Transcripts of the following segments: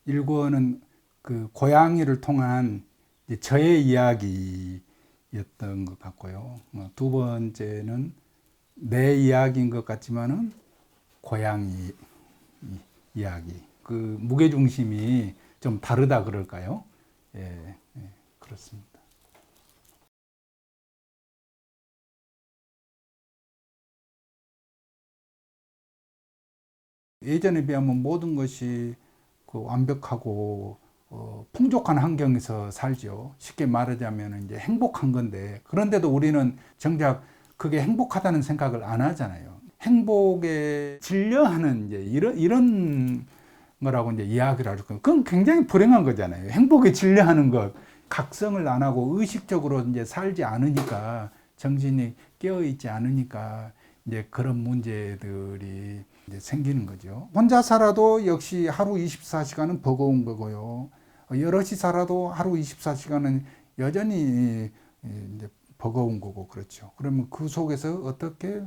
1권은 그 고양이를 통한 이제 저의 이야기였던 것 같고요. 두 번째는 내 이야기인 것 같지만은 고양이 이야기. 그 무게중심이 좀 다르다 그럴까요? 예, 예, 그렇습니다. 예전에 비하면 모든 것이 그 완벽하고 풍족한 환경에서 살죠. 쉽게 말하자면 이제 행복한 건데, 그런데도 우리는 정작 그게 행복하다는 생각을 안 하잖아요. 행복에 질려하는 이제 이런 거라고 이제 이야기를 하죠. 그건 굉장히 불행한 거잖아요. 행복에 질려하는 것, 각성을 안 하고 의식적으로 이제 살지 않으니까, 정신이 깨어 있지 않으니까 이제 그런 문제들이 이제 생기는 거죠. 혼자 살아도 역시 하루 24시간은 버거운 거고요. 여럿이 살아도 하루 24시간은 여전히 이제 버거운 거고, 그렇죠. 그러면 그 속에서 어떻게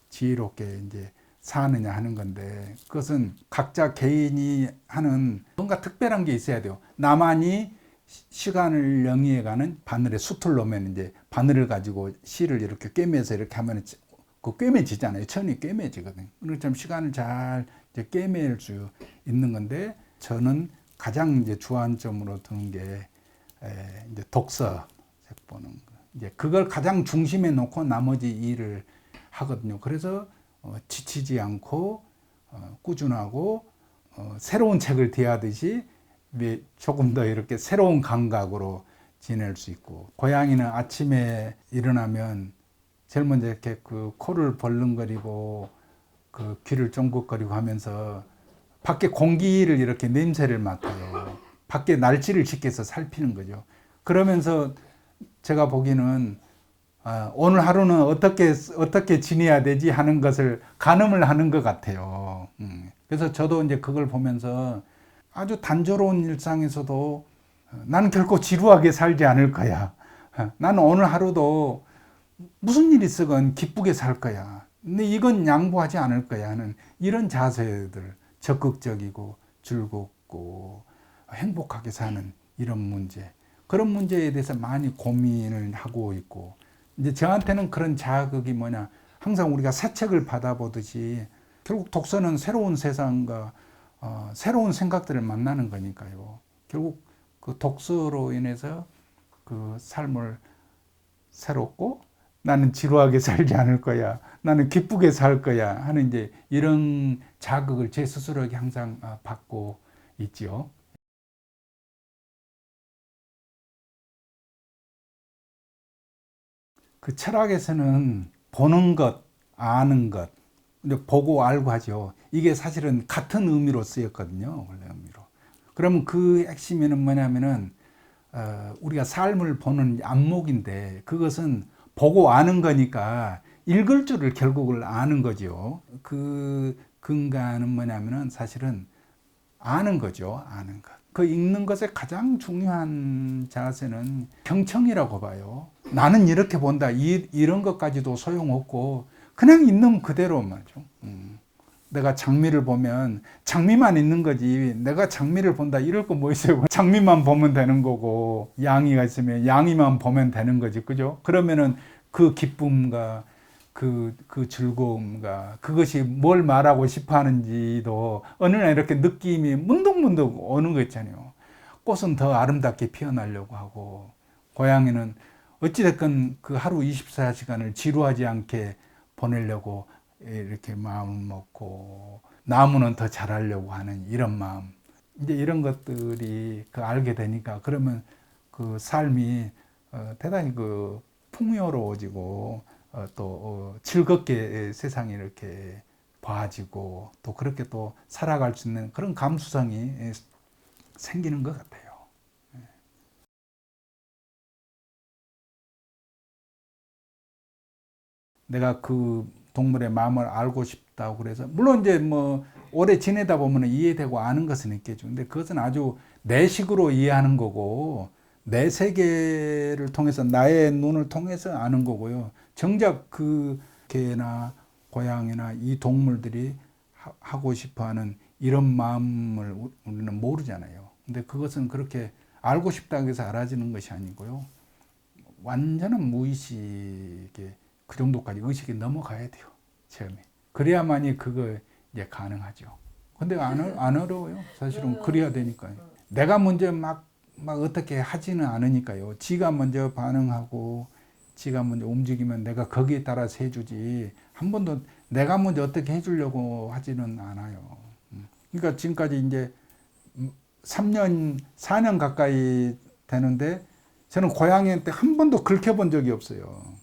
지혜롭게 이제 사느냐 하는 건데, 그것은 각자 개인이 하는 뭔가 특별한 게 있어야 돼요. 나만이 시간을 영위해가는 바늘에 숯을 놓으면 이제 바늘을 가지고 실을 이렇게 꿰매서 이렇게 하면 그 꿰매지잖아요. 천이 꿰매지거든요. 그렇죠. 시간을 잘 이제 꿰맬 수 있는 건데, 저는 가장 이제 주안점으로 두는 게 이제 독서 책 보는 거. 이제 그걸 가장 중심에 놓고 나머지 일을 하거든요. 그래서 지치지 않고 꾸준하고 새로운 책을 대하듯이 조금 더 이렇게 새로운 감각으로 지낼 수 있고, 고양이는 아침에 일어나면 제일 먼저 이렇게 그 코를 벌렁거리고 그 귀를 쫑긋거리고 하면서 밖에 공기를 이렇게 냄새를 맡아요. 밖에 날씨를 지켜서 살피는 거죠. 그러면서 제가 보기에는 오늘 하루는 어떻게 지내야 되지 하는 것을 가늠을 하는 것 같아요. 그래서 저도 이제 그걸 보면서 아주 단조로운 일상에서도 나는 결코 지루하게 살지 않을 거야. 나는 오늘 하루도 무슨 일이 있건 기쁘게 살 거야. 근데 이건 양보하지 않을 거야 하는 이런 자세들, 적극적이고 즐겁고 행복하게 사는 이런 문제, 그런 문제에 대해서 많이 고민을 하고 있고, 이제 저한테는 그런 자극이 뭐냐, 항상 우리가 새 책을 받아보듯이 결국 독서는 새로운 세상과 새로운 생각들을 만나는 거니까요. 결국 그 독서로 인해서 그 삶을 새롭고, 나는 지루하게 살지 않을 거야, 나는 기쁘게 살 거야 하는 이제 이런 자극을 제 스스로에게 항상 받고 있지요. 그 철학에서는 보는 것, 아는 것, 보고 알고 하죠. 이게 사실은 같은 의미로 쓰였거든요. 원래 의미로. 그러면 그 핵심에는 뭐냐면은 우리가 삶을 보는 안목인데, 그것은 보고 아는 거니까 읽을 줄을 결국을 아는 거죠. 그 근간은 뭐냐면은 사실은 아는 거죠. 아는 것. 그 읽는 것의 가장 중요한 자세는 경청이라고 봐요. 나는 이렇게 본다. 이런 것까지도 소용없고 그냥 있는 그대로 말이죠. 내가 장미를 보면 장미만 있는 거지, 내가 장미를 본다 이럴 거 뭐 있어요. 장미만 보면 되는 거고, 양이가 있으면 양이만 보면 되는 거지, 그죠? 그러면은 그 기쁨과 그 즐거움과 그것이 뭘 말하고 싶어 하는지도 어느 날 이렇게 느낌이 문득문득 오는 거 있잖아요. 꽃은 더 아름답게 피어나려고 하고, 고양이는 어찌됐건 그 하루 24시간을 지루하지 않게 보내려고 이렇게 마음을 먹고, 나무는 더 잘하려고 하는 이런 마음. 이제 이런 것들이 그 알게 되니까, 그러면 그 삶이 대단히 그 풍요로워지고 또 즐겁게 세상이 이렇게 봐지고, 또 그렇게 또 살아갈 수 있는 그런 감수성이 생기는 것 같아요. 내가 그 동물의 마음을 알고 싶다고 그래서, 물론 이제 뭐 오래 지내다 보면 이해되고 아는 것은 있겠죠. 근데 그것은 아주 내 식으로 이해하는 거고, 내 세계를 통해서, 나의 눈을 통해서 아는 거고요. 정작 그 개나 고양이나 이 동물들이 하고 싶어 하는 이런 마음을 우리는 모르잖아요. 근데 그것은 그렇게 알고 싶다고 해서 알아지는 것이 아니고요. 완전한 무의식에 그 정도까지 의식이 넘어가야 돼요. 처음에. 그래야만이 그거 이제 가능하죠. 근데 안 어려워요. 사실은 그래야 되니까요. 내가 먼저 막 어떻게 하지는 않으니까요. 지가 먼저 반응하고 지가 먼저 움직이면 내가 거기에 따라서 해주지. 한 번도 내가 먼저 어떻게 해주려고 하지는 않아요. 그러니까 지금까지 이제 3년, 4년 가까이 되는데 저는 고양이한테 한 번도 긁혀본 적이 없어요.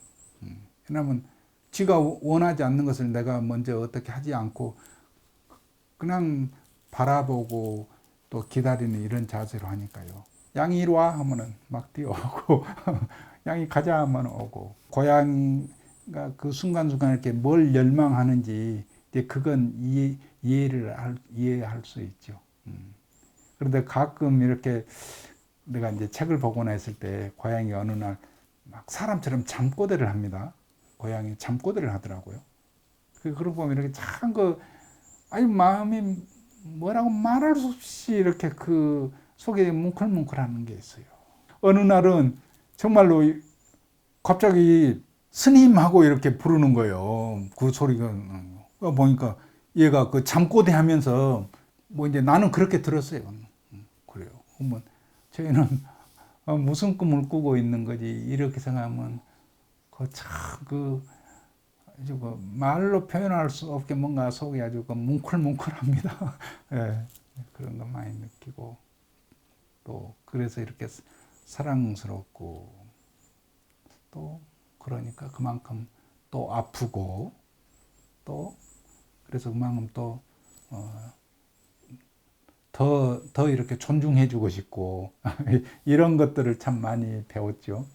왜냐하면 지가 원하지 않는 것을 내가 먼저 어떻게 하지 않고 그냥 바라보고 또 기다리는 이런 자세로 하니까요. 양이 이리 와 하면은 막 뛰어오고 양이 가자 하면 오고 고양이가 그 순간순간 이렇게 뭘 열망하는지 이제 그건 이해할 수 있죠. 그런데 가끔 이렇게 내가 이제 책을 보거나 했을 때 고양이 어느 날 막 사람처럼 잠꼬대를 합니다. 고양이 잠꼬대를 하더라고요. 그러고 보면 이렇게 참 아니 마음이 뭐라고 말할 수 없이 이렇게 그 속에 뭉클뭉클하는 게 있어요. 어느 날은 정말로 갑자기 스님하고 이렇게 부르는 거예요. 그 소리가 보니까 얘가 그 잠꼬대 하면서 뭐 이제 나는 그렇게 들었어요. 그래요. 그러면 저희는 무슨 꿈을 꾸고 있는 거지 이렇게 생각하면 그 아주 말로 표현할 수 없게 뭔가 속이 아주 뭉클뭉클합니다. 예, 그런 거 많이 느끼고 또 그래서 이렇게 사랑스럽고 또 그러니까 그만큼 또 아프고 또 그래서 그만큼 또 더 이렇게 존중해주고 싶고 이런 것들을 참 많이 배웠죠.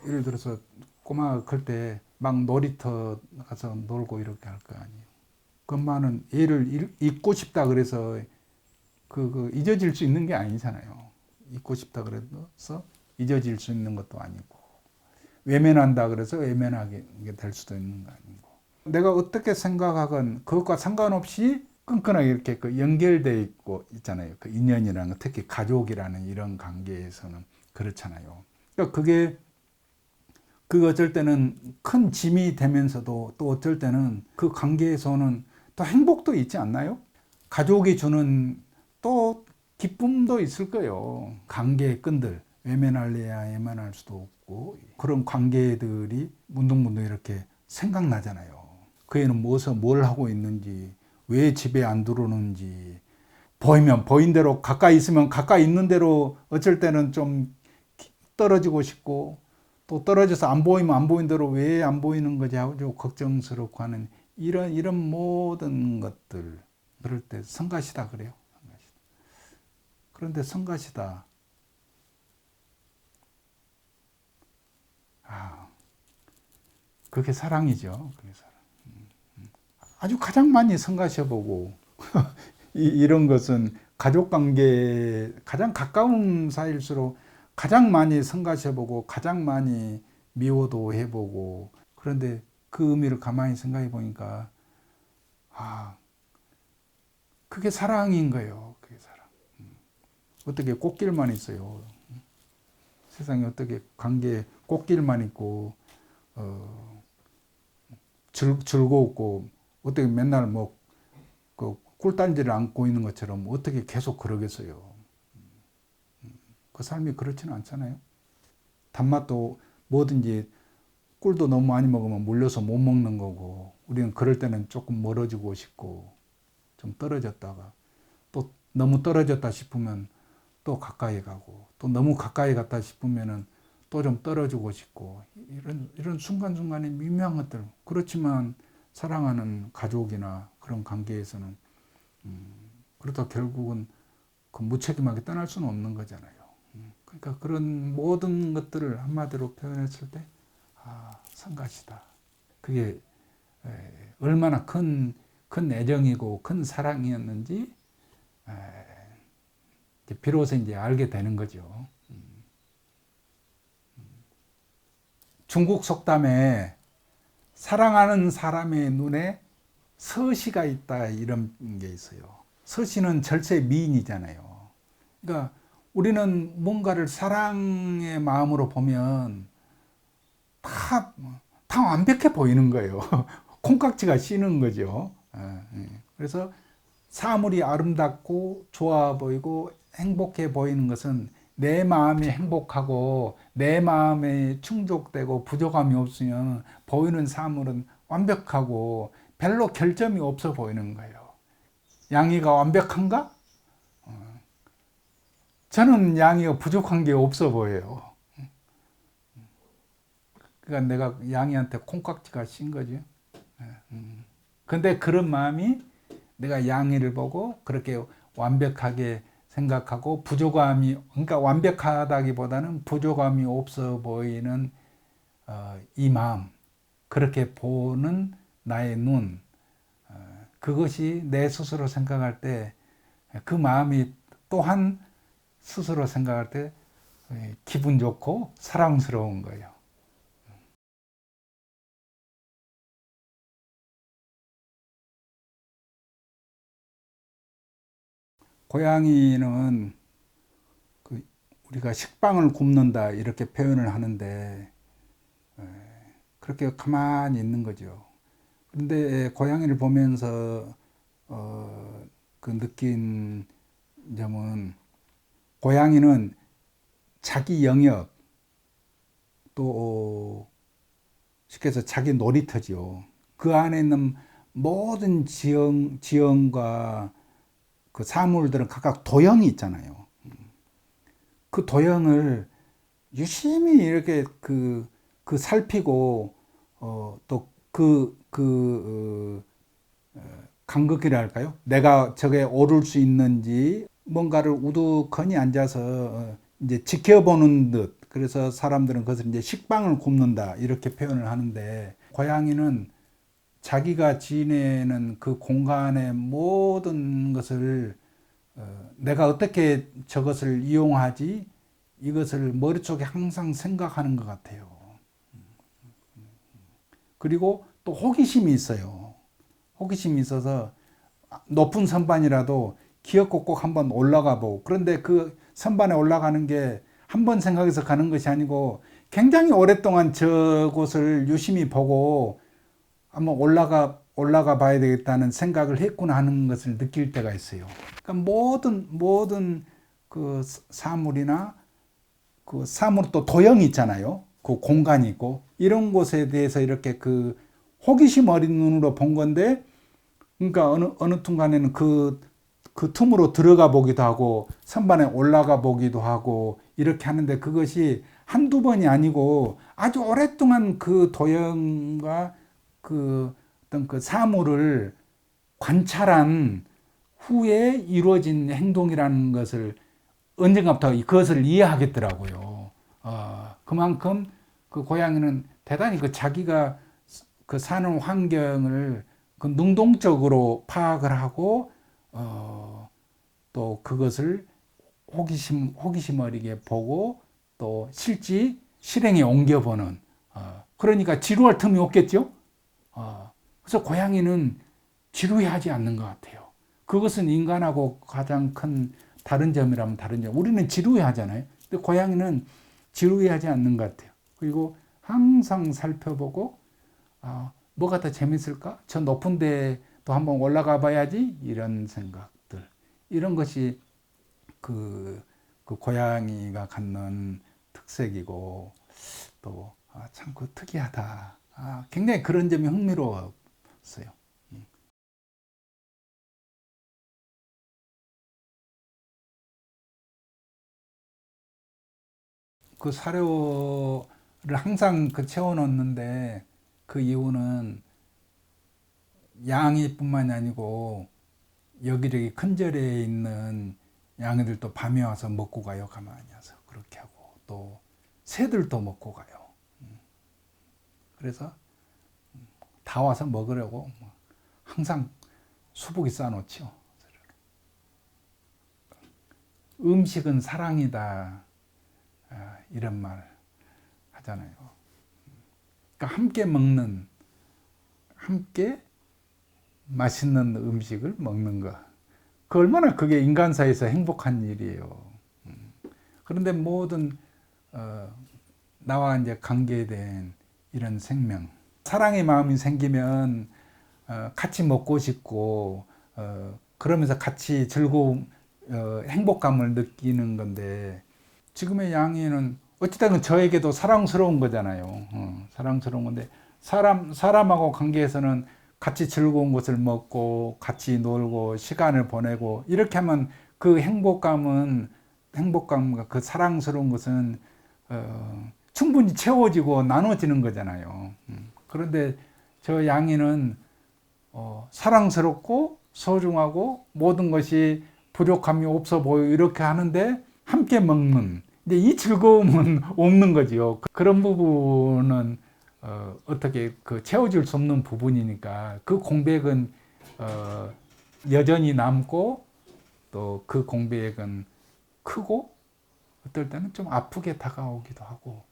예를 들어서 꼬마가 클 때 막 놀이터 가서 놀고 이렇게 할 거 아니에요. 그 엄마는 얘를 잊고 싶다 그래서 잊어질 수 있는 게 아니잖아요. 잊고 싶다 그래서 잊어질 수 있는 것도 아니고 외면한다 그래서 외면하게 될 수도 있는 거 아니고 내가 어떻게 생각하건 그것과 상관없이 끈끈하게 이렇게 연결돼 있고 있잖아요. 그 인연이라는 거, 특히 가족이라는 이런 관계에서는 그렇잖아요. 그러니까 그 어쩔 때는 큰 짐이 되면서도 또 어쩔 때는 그 관계에서는 또 행복도 있지 않나요? 가족이 주는 또 기쁨도 있을 거예요. 관계의 끈들. 외면할래야 외면할 수도 없고 그런 관계들이 문득문득 이렇게 생각나잖아요. 그 애는 무엇을 뭘 하고 있는지 왜 집에 안 들어오는지 보이면 보인 대로 가까이 있으면 가까이 있는 대로 어쩔 때는 좀 떨어지고 싶고 또 떨어져서 안 보이면 안 보인 대로 왜 안 보이는 거지 하고 좀 걱정스럽고 하는 이런 모든 것들 그럴 때 성가시다 그래요. 성가시다. 그런데 성가시다. 아, 그게 사랑이죠. 그게 사랑. 아주 가장 많이 성가셔보고 이런 것은 가족관계 가장 가까운 사이일수록 가장 많이 성가셔보고 가장 많이 미워도 해보고 그런데 그 의미를 가만히 생각해 보니까 아 그게 사랑인 거예요. 그게 사랑. 어떻게 꽃길만 있어요. 세상에 어떻게 관계에 꽃길만 있고 즐거웠고 어떻게 맨날 그 꿀단지를 안고 있는 것처럼 어떻게 계속 그러겠어요. 그 삶이 그렇지는 않잖아요. 단맛도 뭐든지 꿀도 너무 많이 먹으면 물려서 못 먹는 거고 우리는 그럴 때는 조금 멀어지고 싶고 좀 떨어졌다가 또 너무 떨어졌다 싶으면 또 가까이 가고 또 너무 가까이 갔다 싶으면은 또 좀 떨어지고 싶고 이런 순간순간의 미묘한 것들 그렇지만 사랑하는 가족이나 그런 관계에서는 그러다 결국은 그 무책임하게 떠날 수는 없는 거잖아요. 그러니까 그런 모든 것들을 한마디로 표현했을 때 성가시다. 그게 얼마나 큰 애정이고 큰 사랑이었는지 비로소 이제 알게 되는 거죠. 중국 속담에 사랑하는 사람의 눈에 서시가 있다 이런 게 있어요. 서시는 절세 미인이잖아요. 그러니까 우리는 뭔가를 사랑의 마음으로 보면 다, 다 완벽해 보이는 거예요. 콩깍지가 씌는 거죠. 그래서 사물이 아름답고 좋아 보이고 행복해 보이는 것은 내 마음이 행복하고 내 마음이 충족되고 부족함이 없으면 보이는 사물은 완벽하고 별로 결점이 없어 보이는 거예요. 양이가 완벽한가? 저는 양이가 부족한 게 없어 보여요. 그러니까 내가 양이한테 콩깍지가 씌인 거죠. 근데 그런 마음이 내가 양이를 보고 그렇게 완벽하게 생각하고 부족함이, 그러니까 완벽하다기보다는 부족함이 없어 보이는 이 마음, 그렇게 보는 나의 눈, 그것이 내 스스로 생각할 때 그 마음이 또한 스스로 생각할 때 기분 좋고 사랑스러운 거예요. 고양이는 그 우리가 식빵을 굽는다 이렇게 표현을 하는데 그렇게 가만히 있는 거죠. 그런데 고양이를 보면서 그 느낀 점은 고양이는 자기 영역 또 쉽게 해서 자기 놀이터죠. 그 안에 있는 모든 지형과 그 사물들은 각각 도형이 있잖아요. 그 도형을 유심히 이렇게 그 살피고 간극이랄까요? 내가 저게 오를 수 있는지 뭔가를 우두커니 앉아서 이제 지켜보는 듯. 그래서 사람들은 그것을 이제 식빵을 굽는다 이렇게 표현을 하는데 고양이는 자기가 지내는 그 공간의 모든 것을 내가 어떻게 저것을 이용하지 이것을 머릿속에 항상 생각하는 것 같아요. 그리고 또 호기심이 있어요. 호기심이 있어서 높은 선반이라도 기어코 꼭 한번 올라가 보고, 그런데 그 선반에 올라가는 게 한 번 생각해서 가는 것이 아니고 굉장히 오랫동안 저곳을 유심히 보고 한번 올라가 봐야 되겠다는 생각을 했구나 하는 것을 느낄 때가 있어요. 그러니까 모든 그 사물이나 그 사물 또 도형이 있잖아요. 그 공간이 있고 이런 곳에 대해서 이렇게 그 호기심 어린 눈으로 본 건데, 그러니까 어느 순간에는 그 틈으로 들어가 보기도 하고 선반에 올라가 보기도 하고 이렇게 하는데 그것이 한두 번이 아니고 아주 오랫동안 그 도형과 그 어떤 그 사물을 관찰한 후에 이루어진 행동이라는 것을 언젠가부터 그것을 이해하겠더라고요. 그만큼 그 고양이는 대단히 그 자기가 그 사는 환경을 그 능동적으로 파악을 하고 또 그것을 호기심 어리게 보고 또 실행에 옮겨보는 그러니까 지루할 틈이 없겠죠. 그래서 고양이는 지루해하지 않는 것 같아요. 그것은 인간하고 가장 큰 다른 점이라면 다른 점. 우리는 지루해하잖아요. 근데 고양이는 지루해하지 않는 것 같아요. 그리고 항상 살펴보고 뭐가 더 재밌을까? 저 높은 데도 한번 올라가 봐야지. 이런 생각들. 이런 것이 그 고양이가 갖는 특색이고 또 참 그 특이하다. 굉장히 그런 점이 흥미로웠어요. 그 사료를 항상 그 채워 넣는데 그 이유는 양이뿐만이 아니고 여기저기 큰 절에 있는 양이들도 밤에 와서 먹고 가요. 가만히 와서 그렇게 하고 또 새들도 먹고 가요. 그래서 다 와서 먹으려고 항상 수북이 쌓아놓죠. 음식은 사랑이다 이런 말 하잖아요. 그러니까 함께 먹는, 함께 맛있는 음식을 먹는 거. 그 얼마나 그게 인간사에서 행복한 일이에요. 그런데 모든 나와 이제 관계된 이런 생명, 사랑의 마음이 생기면 같이 먹고 싶고 그러면서 같이 즐거움, 행복감을 느끼는 건데 지금의 양이는 어찌됐든 저에게도 사랑스러운 거잖아요. 사랑스러운 건데 사람하고 관계에서는 같이 즐거운 것을 먹고 같이 놀고 시간을 보내고 이렇게 하면 그 행복감과 그 사랑스러운 것은 충분히 채워지고 나눠지는 거잖아요. 그런데 저 양이는 사랑스럽고 소중하고 모든 것이 부족함이 없어 보여 이렇게 하는데 함께 먹는 근데 이 즐거움은 없는 거지요. 그런 부분은 어떻게 그 채워질 수 없는 부분이니까 그 공백은 여전히 남고 또 그 공백은 크고 어떨 때는 좀 아프게 다가오기도 하고